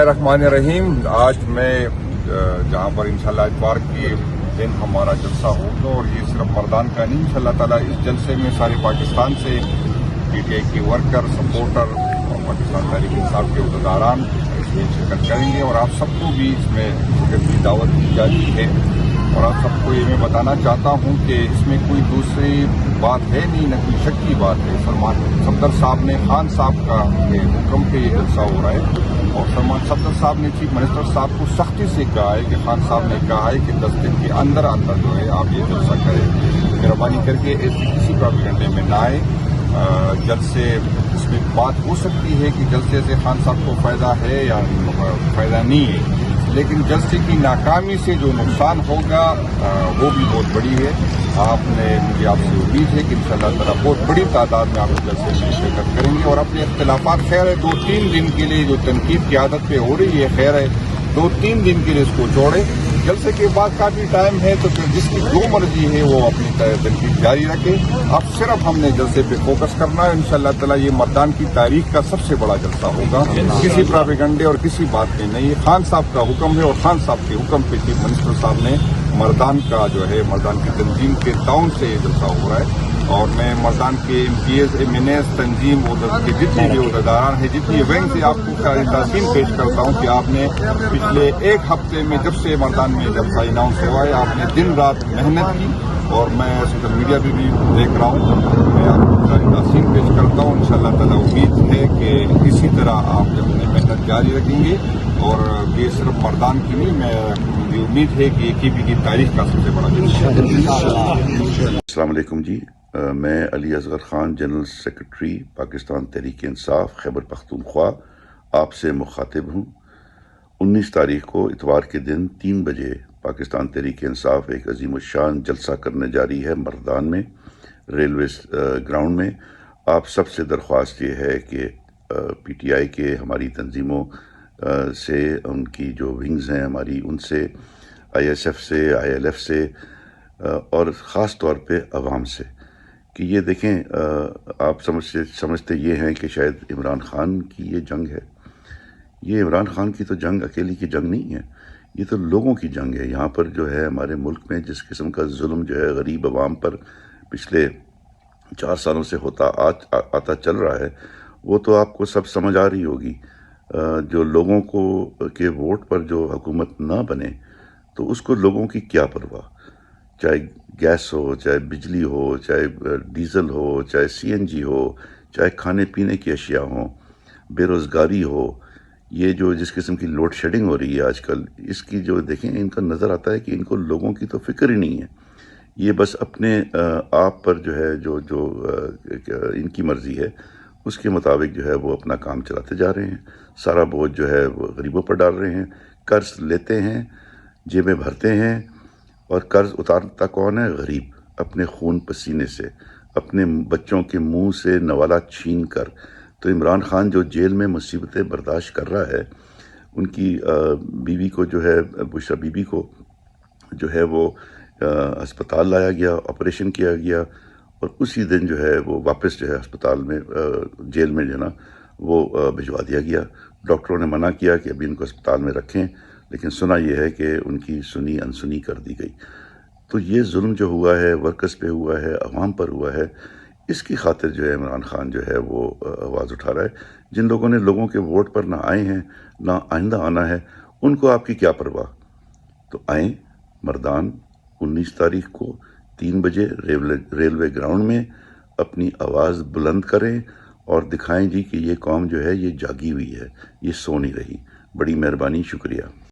बिस्मिल्लाहिर्रहमानिर्रहीम। आज मैं जहाँ पर इंशाल्लाह इतवार के दिन हमारा जलसा होगा और ये सिर्फ मर्दान का नहीं, इंशाल्लाह ताला इस जलसे में सारे पाकिस्तान से पीटीआई के वर्कर, सपोर्टर और पाकिस्तान तहरीक इंसाफ के उहदेदारान इसमें शिरकत करेंगे और आप सबको भी इसमें शिरकत की दावत दी जाती है। और आप सबको ये मैं बताना चाहता हूँ कि इसमें कोई दूसरी बात है नहीं, न कोई शक की बात है। सलमान सफदर साहब ने खान साहब का हुक्म पे ये जलसा हो रहा है और सलमान सफदर साहब ने चीफ मिनिस्टर साहब को सख्ती से कहा है कि खान साहब ने कहा है कि 10 दिन के अंदर अंदर जो है आप ये जलसा करें। मेहरबानी करके ऐसे किसी प्रोपेगेंडे में न आए। जलसे इसमें बात हो सकती है कि जलसे से खान साहब को फायदा है या फायदा नहीं है, लेकिन जलसे की नाकामी से जो नुकसान होगा वो भी बहुत बड़ी है। मुझे आपसे उम्मीद है कि इंशाअल्लाह ताला बहुत बड़ी तादाद में आप जलसे में शिरकत करेंगे और अपने इख्तिलाफात खैर है 2-3 दिन के लिए जो तनकीद की आदत पे हो रही है, खैर है 2-3 दिन के लिए इसको छोड़े। जलसे के बाद काफी टाइम है तो फिर जिसकी जो मर्जी है वो अपनी तनकीद जारी रखे। अब सिर्फ हमने जलसे पे फोकस करना है। इंशाअल्लाह ताला ये मर्दान की तारीख का सबसे बड़ा जलसा होगा, किसी प्रोपेगेंडे और किसी बात में नहीं। खान साहब का हुक्म है और खान साहब के हुक्म पे चीफ मिनिस्टर साहब ने मर्दान का जो है मर्दान की तंजीम के ताउन से ये जलसा हो रहा है। और मैं मर्दान के MPs, MNS तंजीम के जितने भी उहदेदारान हैं, जितनी रैंक से आपको तासीन पेश करता हूँ कि आपने पिछले एक हफ्ते में जब से मर्दान में जलसा अनाउंस हुआ है आपने दिन रात मेहनत की और मैं सोशल मीडिया पे भी देख रहा हूँ। मैं आपको सारी तासीन पेश करता हूँ। इंशाअल्लाह ताला उम्मीद है कि इसी तरह आप अपनी मेहनत जारी रखेंगे और ये सिर्फ मर्दान की नहीं, मुझे उम्मीद है कि AKP की तारीख का सबसे बड़ा जलसा। अस्सलाम वालेकुम जी। मैं अली असगर खान, जनरल सेक्रेटरी पाकिस्तान तहरीक इंसाफ खैबर पख्तूनख्वा आपसे मुखातिब हूँ। 19 तारीख को इतवार के दिन 3 बजे पाकिस्तान तहरीक इंसाफ एक अजीम शान जलसा करने जा रही है मर्दान में, रेलवे ग्राउंड में। आप सबसे दरख्वास्त ये है कि PTI के हमारी तंजीमों से, उनकी जो विंग्स हैं हमारी, उनसे, ISF से, ILF से और ख़ास तौर पे अवाम से कि ये देखें, आप समझते ये हैं कि शायद इमरान खान की ये जंग है। ये इमरान खान की तो जंग अकेली की जंग नहीं है, ये तो लोगों की जंग है। यहाँ पर जो है हमारे मुल्क में जिस किस्म का जुल्म जो है गरीब अवाम पर पिछले 4 सालों से आता चल रहा है, वो तो आपको सब समझ आ रही होगी। जो लोगों को के वोट पर जो हुकूमत ना बने तो उसको लोगों की क्या परवाह, चाहे गैस हो, चाहे बिजली हो, चाहे डीजल हो, चाहे CNG हो, चाहे खाने पीने की अशिया हो, बेरोज़गारी हो। ये जो जिस किस्म की लोड शेडिंग हो रही है आजकल, इसकी जो देखें इनका नज़र आता है कि इनको लोगों की तो फिक्र ही नहीं है। ये बस अपने आप पर जो है जो इनकी मर्ज़ी है उसके मुताबिक जो है वो अपना काम चलाते जा रहे हैं। सारा बोझ जो है वो गरीबों पर डाल रहे हैं। कर्ज लेते हैं, जेबें भरते हैं और कर्ज उतारता कौन है? गरीब, अपने खून पसीने से, अपने बच्चों के मुंह से नवाला छीन कर। तो इमरान खान जो जेल में मुसीबतें बर्दाश्त कर रहा है, उनकी बीवी को जो है, बुशरा बीबी को जो है वो अस्पताल लाया गया, ऑपरेशन किया गया और उसी दिन जो है वो वापस जो है अस्पताल में, जेल में जो है ना वो भिजवा दिया गया। डॉक्टरों ने मना किया कि अभी इनको अस्पताल में रखें, लेकिन सुना यह है कि उनकी सुनी अनसुनी कर दी गई। तो ये जुल्म जो हुआ है वर्कर्स पे हुआ है, अवाम पर हुआ है, इसकी खातिर जो है इमरान खान जो है वो आवाज़ उठा रहा है। जिन लोगों ने लोगों के वोट पर ना आए हैं, ना आइंदा आना है, उनको आपकी क्या परवाह। तो आएँ मर्दान 19 तारीख को 3 बजे रेलवे ग्राउंड में अपनी आवाज़ बुलंद करें और दिखाएं जी कि ये कौम जो है ये जागी हुई है, ये सो नहीं रही। बड़ी मेहरबानी, शुक्रिया।